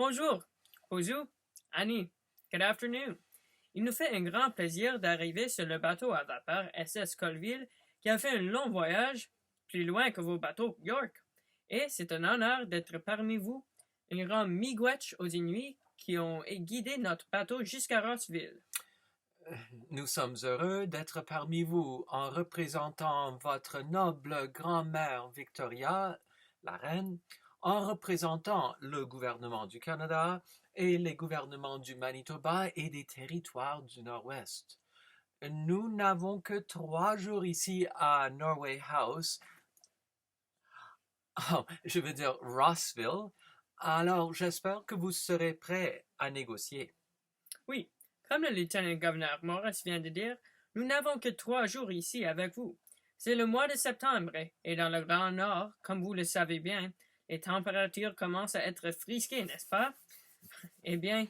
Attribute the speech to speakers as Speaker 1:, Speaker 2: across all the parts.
Speaker 1: Bonjour, Ozu, Annie, good afternoon. Il nous fait un grand plaisir d'arriver sur le bateau à vapeur SS Colville qui a fait un long voyage, plus loin que vos bateaux York. Et c'est un honneur d'être parmi vous, un grand miigwech aux Inuits qui ont guidé notre bateau jusqu'à Rossville.
Speaker 2: Nous sommes heureux d'être parmi vous en représentant votre noble grand-mère Victoria, la reine, en représentant le gouvernement du Canada et les gouvernements du Manitoba et des territoires du Nord-Ouest. Nous n'avons que 3 jours ici à Norway House, je veux dire Rossville, alors j'espère que vous serez prêts à négocier.
Speaker 1: Oui, comme le lieutenant-gouverneur Morris vient de dire, nous n'avons que 3 jours ici avec vous. C'est le mois de septembre et dans le Grand Nord, comme vous le savez bien, les températures commencent à être frisquées, n'est-ce pas? Eh bien,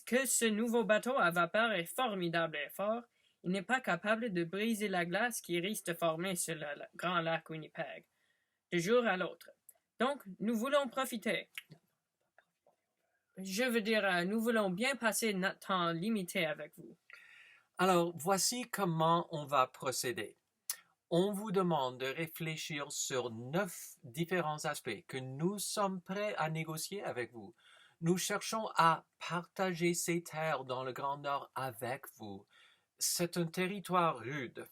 Speaker 1: que ce nouveau bateau à vapeur est formidable et fort, il n'est pas capable de briser la glace qui risque de former sur le grand lac Winnipeg, de jour à l'autre. Donc, nous voulons profiter. Je veux dire, nous voulons bien passer notre temps limité avec vous.
Speaker 2: Alors, voici comment on va procéder. On vous demande de réfléchir sur 9 différents aspects que nous sommes prêts à négocier avec vous. Nous cherchons à partager ces terres dans le Grand Nord avec vous. C'est un territoire rude.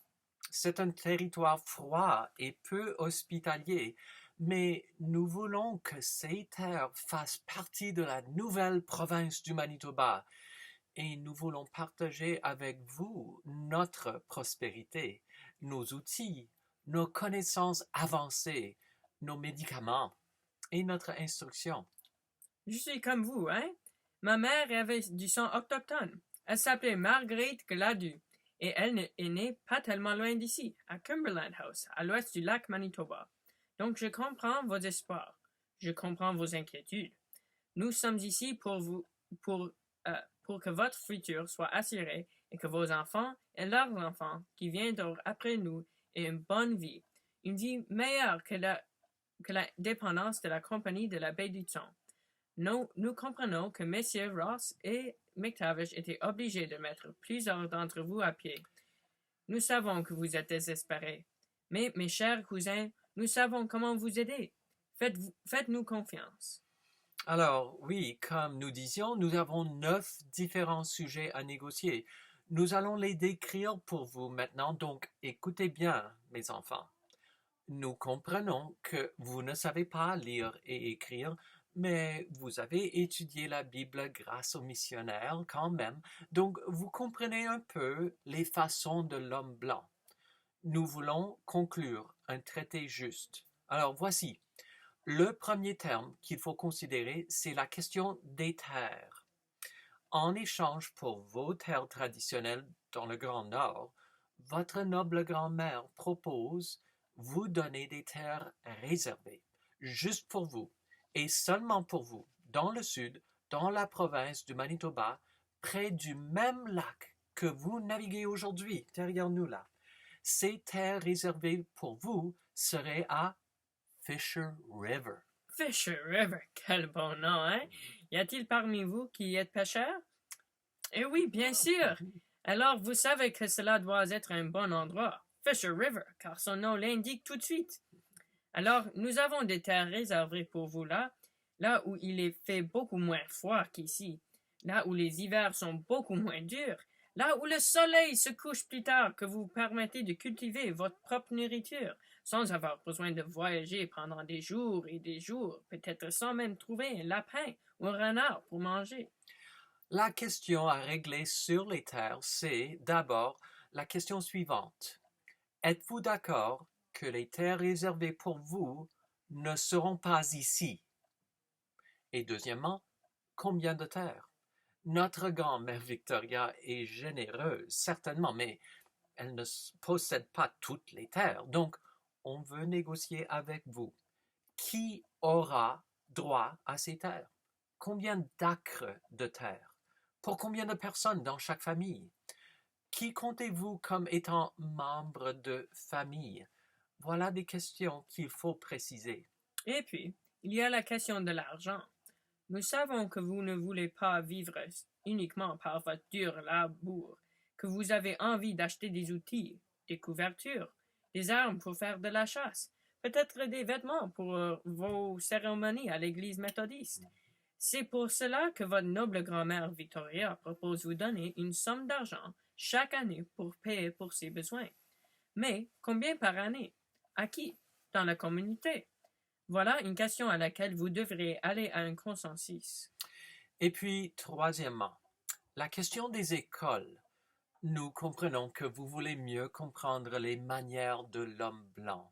Speaker 2: C'est un territoire froid et peu hospitalier, mais nous voulons que ces terres fassent partie de la nouvelle province du Manitoba et nous voulons partager avec vous notre prospérité, nos outils, nos connaissances avancées, nos médicaments et notre instruction.
Speaker 1: Je suis comme vous, hein? Ma mère avait du sang autochtone. Elle s'appelait Marguerite Gladu, et elle est née pas tellement loin d'ici, à Cumberland House, à l'ouest du lac Manitoba. Donc je comprends vos espoirs. Je comprends vos inquiétudes. Nous sommes ici pour que votre futur soit assuré et que vos enfants et leurs enfants qui viendront après nous aient une bonne vie, une vie meilleure que la dépendance de la compagnie de la baie du Thon. Nous comprenons que messieurs Ross et McTavish étaient obligés de mettre plusieurs d'entre vous à pied. Nous savons que vous êtes désespérés, mais mes chers cousins, nous savons comment vous aider. Faites-nous confiance.
Speaker 2: Alors, oui, comme nous disions, nous avons 9 différents sujets à négocier. Nous allons les décrire pour vous maintenant, donc écoutez bien, mes enfants. Nous comprenons que vous ne savez pas lire et écrire, mais vous avez étudié la Bible grâce aux missionnaires quand même, donc vous comprenez un peu les façons de l'homme blanc. Nous voulons conclure un traité juste. Alors voici, le premier terme qu'il faut considérer, c'est la question des terres. En échange pour vos terres traditionnelles dans le Grand Nord, votre noble grand-mère propose vous donner des terres réservées, juste pour vous, et seulement pour vous, dans le sud, dans la province du Manitoba, près du même lac que vous naviguez aujourd'hui, derrière nous là. Ces terres réservées pour vous seraient à Fisher River.
Speaker 1: Fisher River, quel bon nom, hein? Y a-t-il parmi vous qui êtes pêcheur? Eh oui, bien sûr. Alors, vous savez que cela doit être un bon endroit, Fisher River, car son nom l'indique tout de suite. Alors, nous avons des terres réservées pour vous là où il est fait beaucoup moins froid qu'ici, là où les hivers sont beaucoup moins durs, là où le soleil se couche plus tard, que vous permettez de cultiver votre propre nourriture, sans avoir besoin de voyager pendant des jours et des jours, peut-être sans même trouver un lapin ou un renard pour manger.
Speaker 2: La question à régler sur les terres, c'est d'abord la question suivante. Êtes-vous d'accord que les terres réservées pour vous ne seront pas ici? Et deuxièmement, combien de terres? Notre grand-mère Victoria est généreuse, certainement, mais elle ne possède pas toutes les terres. Donc, on veut négocier avec vous. Qui aura droit à ces terres? Combien d'acres de terre? Pour combien de personnes dans chaque famille? Qui comptez-vous comme étant membre de famille? Voilà des questions qu'il faut préciser.
Speaker 1: Et puis, il y a la question de l'argent. Nous savons que vous ne voulez pas vivre uniquement par votre dur labour, que vous avez envie d'acheter des outils, des couvertures, des armes pour faire de la chasse, peut-être des vêtements pour vos cérémonies à l'église méthodiste. C'est pour cela que votre noble grand-mère Victoria propose vous donner une somme d'argent chaque année pour payer pour ses besoins. Mais combien par année? À qui? Dans la communauté? Voilà une question à laquelle vous devriez aller à un consensus.
Speaker 2: Et puis, troisièmement, la question des écoles. Nous comprenons que vous voulez mieux comprendre les manières de l'homme blanc.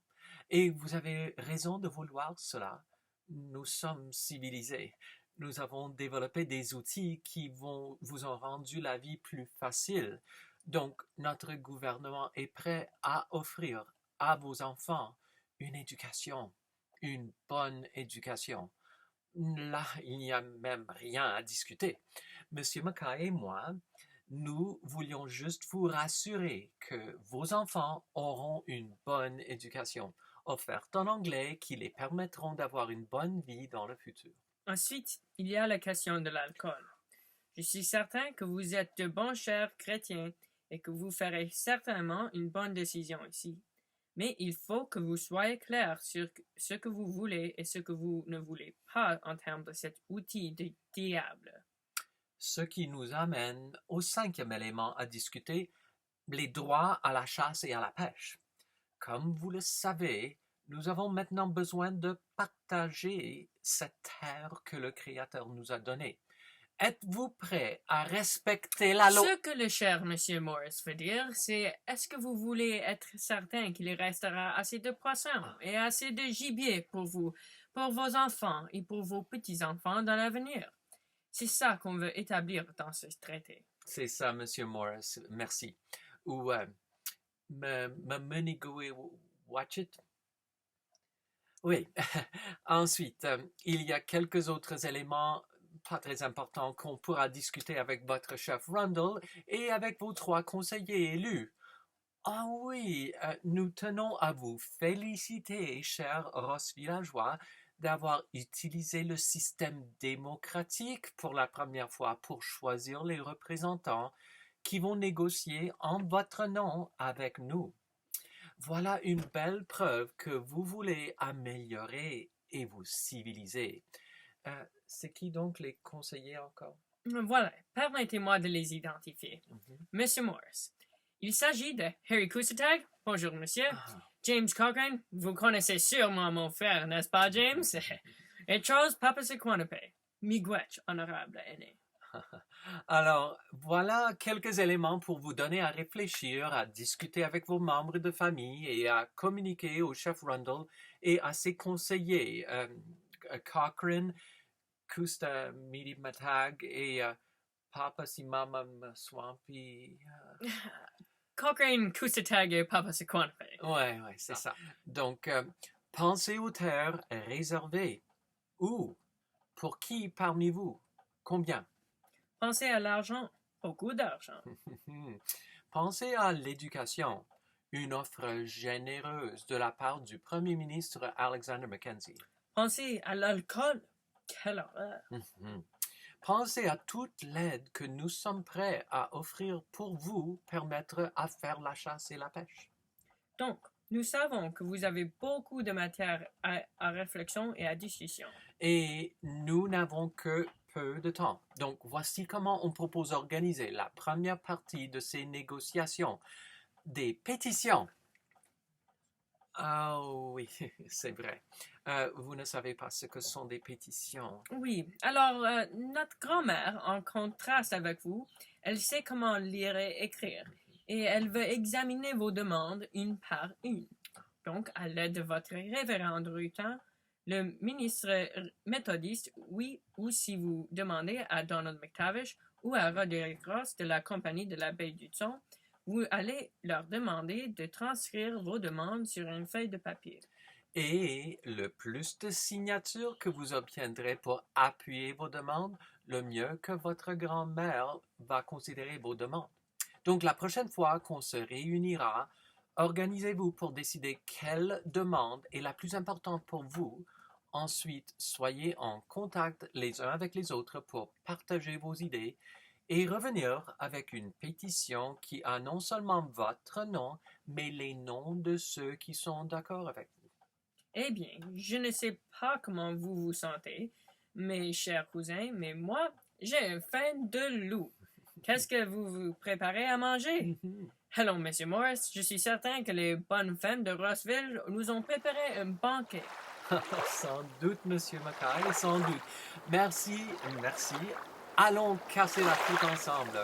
Speaker 2: Et vous avez raison de vouloir cela. Nous sommes civilisés. Nous avons développé des outils qui vous ont rendu la vie plus facile. Donc, notre gouvernement est prêt à offrir à vos enfants une éducation, une bonne éducation. Là, il n'y a même rien à discuter. Monsieur Mackay et moi, nous voulions juste vous rassurer que vos enfants auront une bonne éducation, offerte en anglais qui les permettront d'avoir une bonne vie dans le futur.
Speaker 1: Ensuite, il y a la question de l'alcool. Je suis certain que vous êtes de bons chers chrétiens et que vous ferez certainement une bonne décision ici. Mais il faut que vous soyez clair sur ce que vous voulez et ce que vous ne voulez pas en termes de cet outil du diable.
Speaker 2: Ce qui nous amène au cinquième élément à discuter, les droits à la chasse et à la pêche. Comme vous le savez, nous avons maintenant besoin de partager cette terre que le Créateur nous a donnée. Êtes-vous prêt à respecter la loi?
Speaker 1: Ce que le cher Monsieur Morris veut dire, c'est est-ce que vous voulez être certain qu'il restera assez de poissons et assez de gibier pour vous, pour vos enfants et pour vos petits-enfants dans l'avenir? C'est ça qu'on veut établir dans ce traité.
Speaker 2: C'est ça, Monsieur Morris. Merci. Ou Watchet? Oui. Ensuite, il y a quelques autres éléments pas très importants qu'on pourra discuter avec votre chef Rundle et avec vos 3 conseillers élus. Ah oui, nous tenons à vous féliciter, chers Ross villageois, d'avoir utilisé le système démocratique pour la première fois pour choisir les représentants qui vont négocier en votre nom avec nous. Voilà une belle preuve que vous voulez améliorer et vous civiliser. C'est qui donc les conseillers encore?
Speaker 1: Voilà, permettez-moi de les identifier. Monsieur Morris, il s'agit de Harry Kusitag. Bonjour, monsieur. James Cochrane, vous connaissez sûrement mon frère, n'est-ce pas, James? Et Charles Papasequanape, miigwech, honorable aîné.
Speaker 2: Alors, voilà quelques éléments pour vous donner à réfléchir, à discuter avec vos membres de famille et à communiquer au chef Rundle et à ses conseillers, Cochrane, Kusta Midi Matag et Papa Simama Swampy.
Speaker 1: Cochrane, Kusitag et Papasequanape.
Speaker 2: Ouais, c'est ça. Donc, pensez aux terres réservées. Où? Pour qui parmi vous? Combien?
Speaker 1: Pensez à l'argent, beaucoup d'argent.
Speaker 2: Pensez à l'éducation, une offre généreuse de la part du Premier ministre Alexander Mackenzie.
Speaker 1: Pensez à l'alcool, quelle horreur.
Speaker 2: Pensez à toute l'aide que nous sommes prêts à offrir pour vous permettre à faire la chasse et la pêche.
Speaker 1: Donc, nous savons que vous avez beaucoup de matière à réflexion et à discussion.
Speaker 2: Et nous n'avons que peu de temps. Donc, voici comment on propose d'organiser la première partie de ces négociations. Des pétitions. Ah oui, c'est vrai. Vous ne savez pas ce que sont des pétitions.
Speaker 1: Oui, alors notre grand-mère, en contraste avec vous, elle sait comment lire et écrire, et elle veut examiner vos demandes une par une. Donc, à l'aide de votre révérende Rutin, le ministre méthodiste, oui, ou si vous demandez à Donald McTavish ou à Roderick Ross de la Compagnie de la Baie du Thon, vous allez leur demander de transcrire vos demandes sur une feuille de papier.
Speaker 2: Et le plus de signatures que vous obtiendrez pour appuyer vos demandes, le mieux que votre grand-mère va considérer vos demandes. Donc, la prochaine fois qu'on se réunira, organisez-vous pour décider quelle demande est la plus importante pour vous Ensuite, soyez en contact les uns avec les autres pour partager vos idées et revenir avec une pétition qui a non seulement votre nom, mais les noms de ceux qui sont d'accord avec vous.
Speaker 1: Eh bien, je ne sais pas comment vous vous sentez, mes chers cousins, mais moi, j'ai faim de loup. Qu'est-ce que vous vous préparez à manger? Allons, Monsieur Morris, je suis certain que les bonnes femmes de Rossville nous ont préparé un banquet.
Speaker 2: Sans doute, Monsieur Mackay, sans doute. Merci, merci. Allons casser la croûte ensemble.